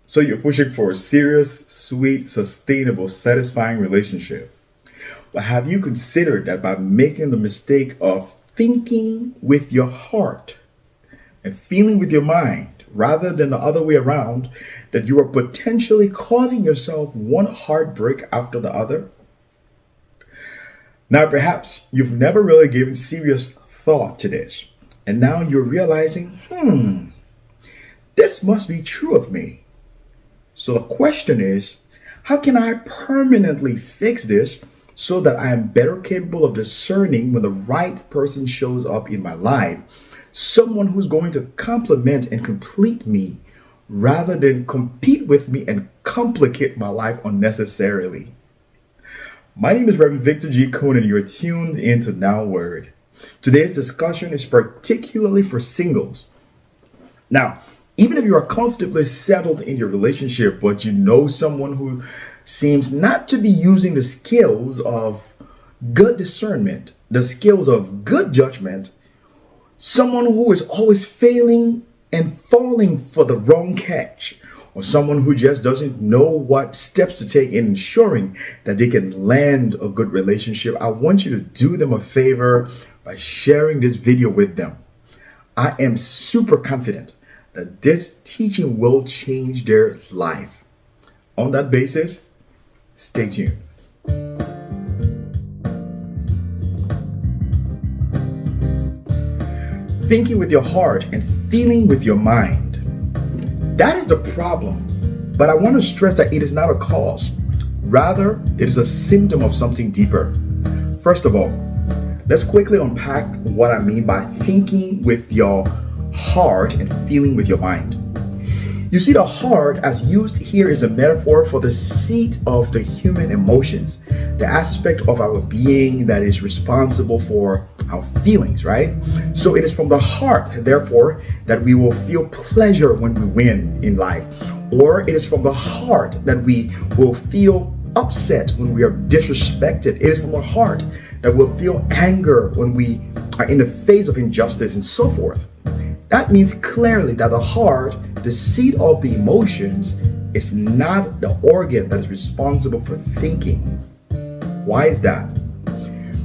So you're pushing for a serious, sweet, sustainable, satisfying relationship. But have you considered that by making the mistake of thinking with your heart and feeling with your mind rather than the other way around, that you are potentially causing yourself one heartbreak after the other? Now, perhaps you've never really given serious thought to this, and now you're realizing, this must be true of me. So the question is, how can I permanently fix this so that I am better capable of discerning when the right person shows up in my life, someone who's going to complement and complete me rather than compete with me and complicate my life unnecessarily? My name is Reverend Victor G. Coon, and you're tuned into Now Word. Today's discussion is particularly for singles. Now, even if you are comfortably settled in your relationship, but you know someone who seems not to be using the skills of good discernment, the skills of good judgment, someone who is always failing and falling for the wrong catch, or someone who just doesn't know what steps to take in ensuring that they can land a good relationship, I want you to do them a favor by sharing this video with them. I am super confident that this teaching will change their life. On that basis, stay tuned. Thinking with your heart and feeling with your mind. That is the problem. But I want to stress that it is not a cause. Rather, it is a symptom of something deeper. First of all, let's quickly unpack what I mean by thinking with your heart and feeling with your mind. You see, the heart, as used here, is a metaphor for the seat of the human emotions, the aspect of our being that is responsible for our feelings, right? So it is from the heart, therefore, that we will feel pleasure when we win in life, or it is from the heart that we will feel upset when we are disrespected. It is from the heart that we'll feel anger when we are in the face of injustice, and so forth. That means clearly that the heart, the seat of the emotions, is not the organ that is responsible for thinking. Why is that?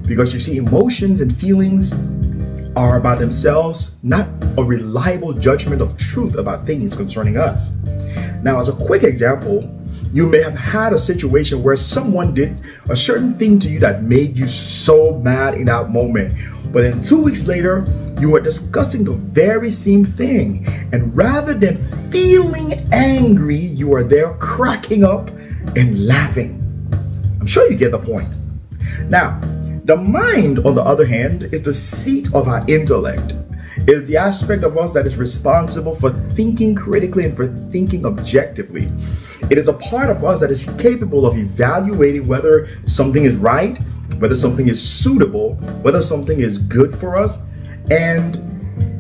Because you see, emotions and feelings are by themselves not a reliable judgment of truth about things concerning us. Now, as a quick example, you may have had a situation where someone did a certain thing to you that made you so mad in that moment. But then 2 weeks later, you were discussing the very same thing. And rather than feeling angry, you are there cracking up and laughing. I'm sure you get the point. Now, the mind, on the other hand, is the seat of our intellect. It is the aspect of us that is responsible for thinking critically and for thinking objectively. It is a part of us that is capable of evaluating whether something is right, whether something is suitable, whether something is good for us. And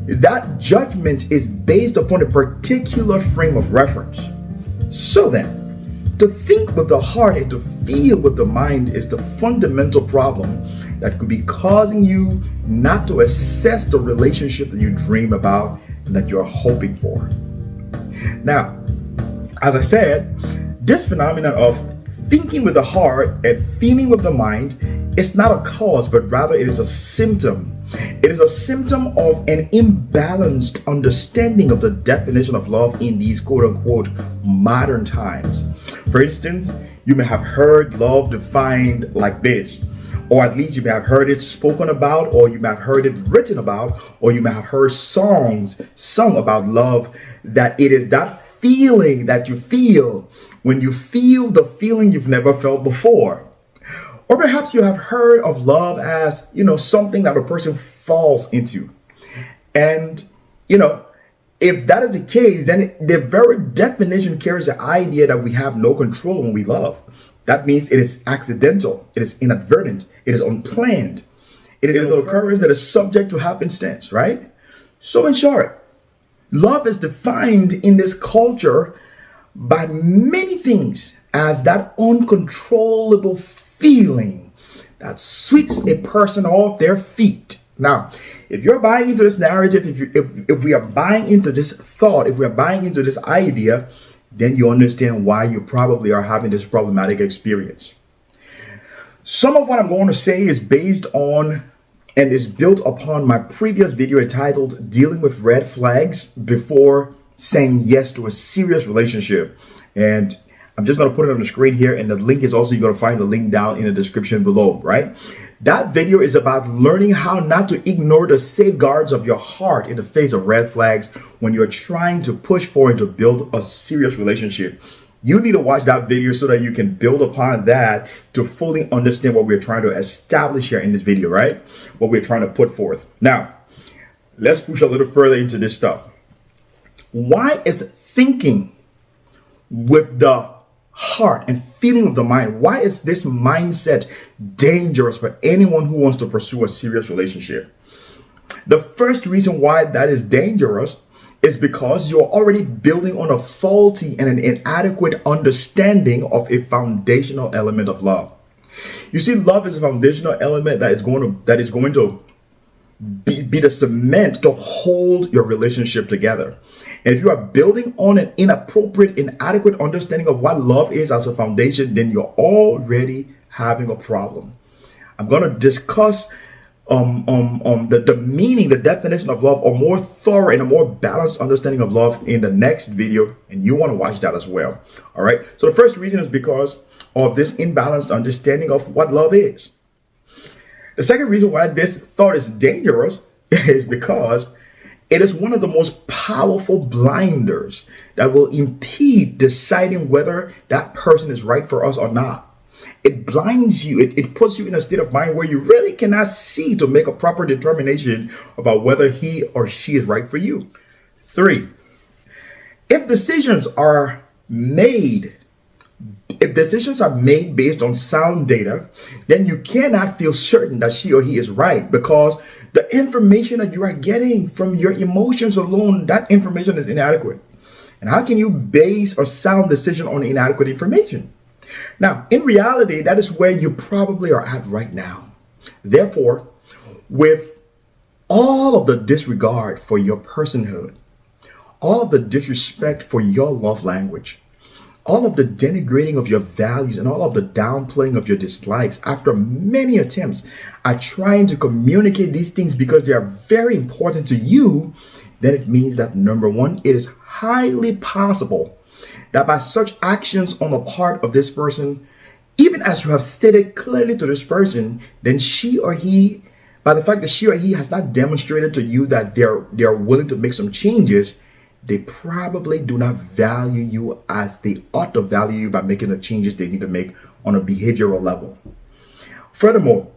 that judgment is based upon a particular frame of reference. So then, to think with the heart and to feel with the mind is the fundamental problem that could be causing you not to assess the relationship that you dream about and that you're hoping for. Now, as I said, this phenomenon of thinking with the heart and feeling with the mind is not a cause, but rather it is a symptom. It is a symptom of an imbalanced understanding of the definition of love in these quote-unquote modern times. For instance, you may have heard love defined like this, or at least you may have heard it spoken about, or you may have heard it written about, or you may have heard songs sung about love, that it is that feeling that you feel when you feel the feeling you've never felt before. Or perhaps you have heard of love as, something that a person falls into. And, if that is the case, then the very definition carries the idea that we have no control when we love. That means it is accidental, it is inadvertent, it is unplanned. It is an occurrence that is subject to happenstance, right? So in short, love is defined in this culture by many things as that uncontrollable feeling that sweeps a person off their feet. Now, if you're buying into this narrative, if we are buying into this thought, if we are buying into this idea, then you understand why you probably are having this problematic experience. Some of what I'm going to say is based on and is built upon my previous video entitled Dealing with Red Flags Before Saying Yes to a Serious Relationship. And I'm just going to put it on the screen here, and the link is also, you're going to find the link down in the description below, right? That video is about learning how not to ignore the safeguards of your heart in the face of red flags when you're trying to push forward to build a serious relationship. You need to watch that video so that you can build upon that to fully understand what we're trying to establish here in this video, right? What we're trying to put forth. Now, let's push a little further into this stuff. Why is thinking with the heart and feeling of the mind, why is this mindset dangerous for anyone who wants to pursue a serious relationship? The first reason why that is dangerous is because you're already building on a faulty and an inadequate understanding of a foundational element of love. You see, love is a foundational element that is going to be the cement to hold your relationship together. And if you are building on an inappropriate, inadequate understanding of what love is as a foundation, then you're already having a problem. I'm going to discuss the meaning, the definition of love, a more thorough and a more balanced understanding of love in the next video, and you want to watch that as well. All right. So the first reason is because of this imbalanced understanding of what love is. The second reason why this thought is dangerous is because it is one of the most powerful blinders that will impede deciding whether that person is right for us or not. It blinds you. It puts you in a state of mind where you really cannot see to make a proper determination about whether he or she is right for you. 3, if decisions are made based on sound data, then you cannot feel certain that she or he is right, because the information that you are getting from your emotions alone, that information is inadequate. And how can you base a sound decision on inadequate information? Now, in reality, that is where you probably are at right now. Therefore, with all of the disregard for your personhood, all of the disrespect for your love language, all of the denigrating of your values, and all of the downplaying of your dislikes, after many attempts at trying to communicate these things because they are very important to you, then it means that, number one, it is highly possible that by such actions on the part of this person, even as you have stated clearly to this person, then she or he, by the fact that she or he has not demonstrated to you that they're willing to make some changes, they probably do not value you as they ought to value you by making the changes they need to make on a behavioral level. Furthermore,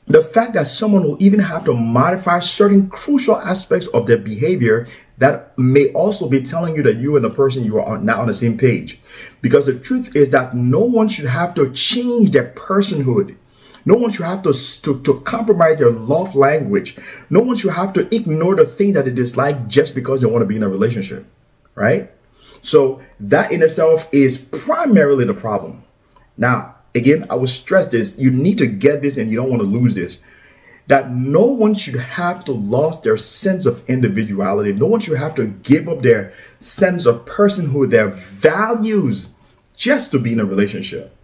the fact that someone will even have to modify certain crucial aspects of their behavior that may also be telling you that you and the person you are not on the same page. Because the truth is that no one should have to change their personhood. No one should have to compromise their love language. No one should have to ignore the thing that they dislike just because they want to be in a relationship, right? So that in itself is primarily the problem. Now, again, I will stress this. You need to get this, and you don't want to lose this. That no one should have to lose their sense of individuality. No one should have to give up their sense of personhood, their values, just to be in a relationship.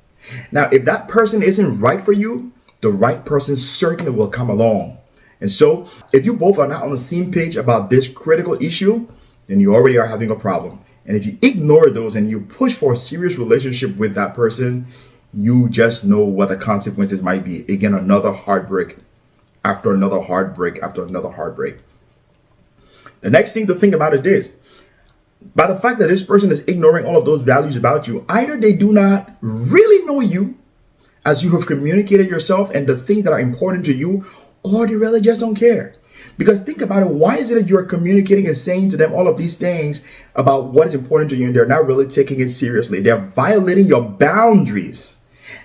Now, if that person isn't right for you, the right person certainly will come along. And so, if you both are not on the same page about this critical issue, then you already are having a problem. And if you ignore those and you push for a serious relationship with that person, you just know what the consequences might be. Again, another heartbreak after another heartbreak after another heartbreak. The next thing to think about is this. By the fact that this person is ignoring all of those values about you, either they do not really know you as you have communicated yourself and the things that are important to you, or they really just don't care. Because think about it, why is it that you are communicating and saying to them all of these things about what is important to you, and they're not really taking it seriously? They're violating your boundaries.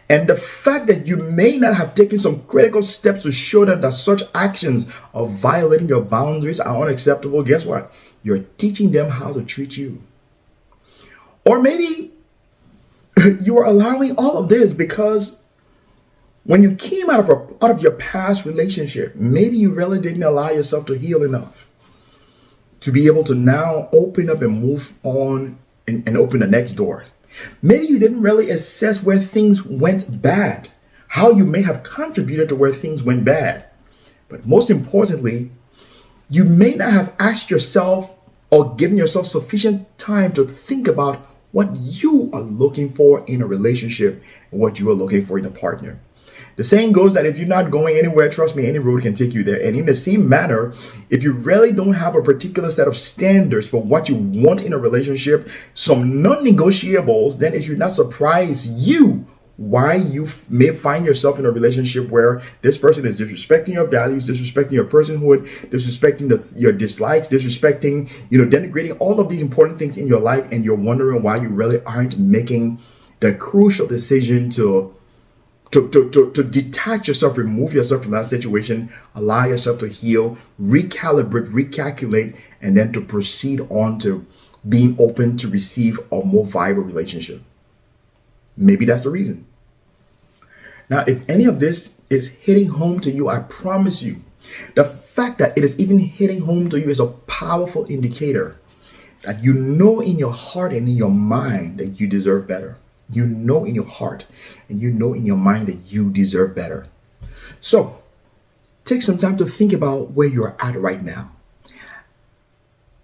And the fact that you may not have taken some critical steps to show them that such actions of violating your boundaries are unacceptable, guess what? You're teaching them how to treat you. Or maybe you are allowing all of this because when you came out of your past relationship, maybe you really didn't allow yourself to heal enough to be able to now open up and move on and open the next door. Maybe you didn't really assess where things went bad, how you may have contributed to where things went bad. But most importantly, you may not have asked yourself or given yourself sufficient time to think about what you are looking for in a relationship and what you are looking for in a partner. The saying goes that if you're not going anywhere, trust me, any road can take you there. And in the same manner, if you really don't have a particular set of standards for what you want in a relationship, some non-negotiables, then it should not surprise you why you may find yourself in a relationship where this person is disrespecting your values, disrespecting your personhood, disrespecting your dislikes, disrespecting, denigrating all of these important things in your life, and you're wondering why you really aren't making the crucial decision to detach yourself, remove yourself from that situation, allow yourself to heal, recalibrate, recalculate, and then to proceed on to being open to receive a more viable relationship. Maybe that's the reason. Now, if any of this is hitting home to you, I promise you, the fact that it is even hitting home to you is a powerful indicator that you know in your heart and in your mind that you deserve better. You know in your heart and you know in your mind that you deserve better. So, take some time to think about where you're at right now.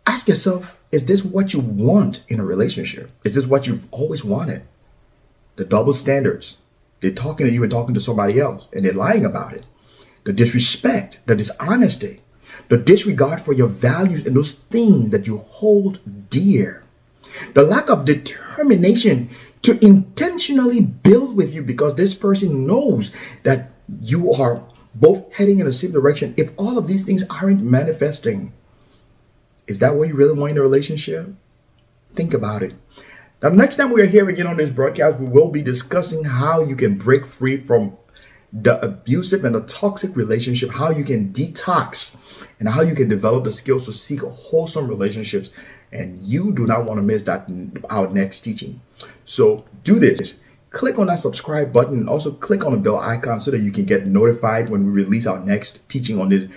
Ask yourself, is this what you want in a relationship? Is this what you've always wanted? The double standards. They're talking to you and talking to somebody else, and they're lying about it. The disrespect, the dishonesty, the disregard for your values and those things that you hold dear. The lack of determination to intentionally build with you because this person knows that you are both heading in the same direction. If all of these things aren't manifesting, is that what you really want in a relationship? Think about it. Now, next time we are here again on this broadcast, we will be discussing how you can break free from the abusive and the toxic relationship, how you can detox, and how you can develop the skills to seek wholesome relationships. And you do not want to miss our next teaching. So do this. Click on that subscribe button and also click on the bell icon so that you can get notified when we release our next teaching on this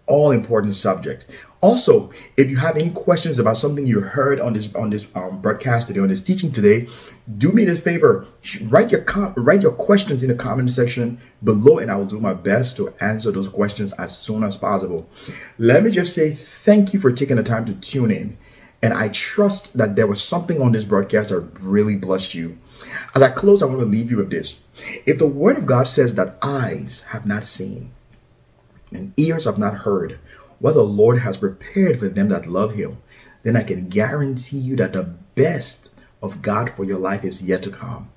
all-important subject. Also, if you have any questions about something you heard on this broadcast today, on this teaching today, do me this favor. Write your questions in the comment section below, and I will do my best to answer those questions as soon as possible. Let me just say thank you for taking the time to tune in. And I trust that there was something on this broadcast that really blessed you. As I close, I want to leave you with this. If the Word of God says that eyes have not seen and ears have not heard what the Lord has prepared for them that love Him, then I can guarantee you that the best of God for your life is yet to come,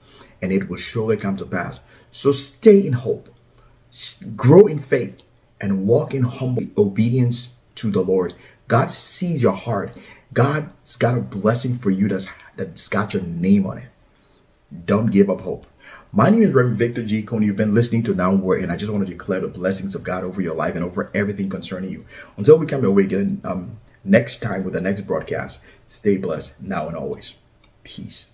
and it will surely come to pass. So stay in hope, grow in faith, and walk in humble obedience to the Lord. God sees your heart. God's got a blessing for you that's got your name on it. Don't give up hope. My name is Reverend Victor G. Coney. You've been listening to Now Word, and I just want to declare the blessings of God over your life and over everything concerning you. Until we come your way again next time with the next broadcast, stay blessed now and always. Peace.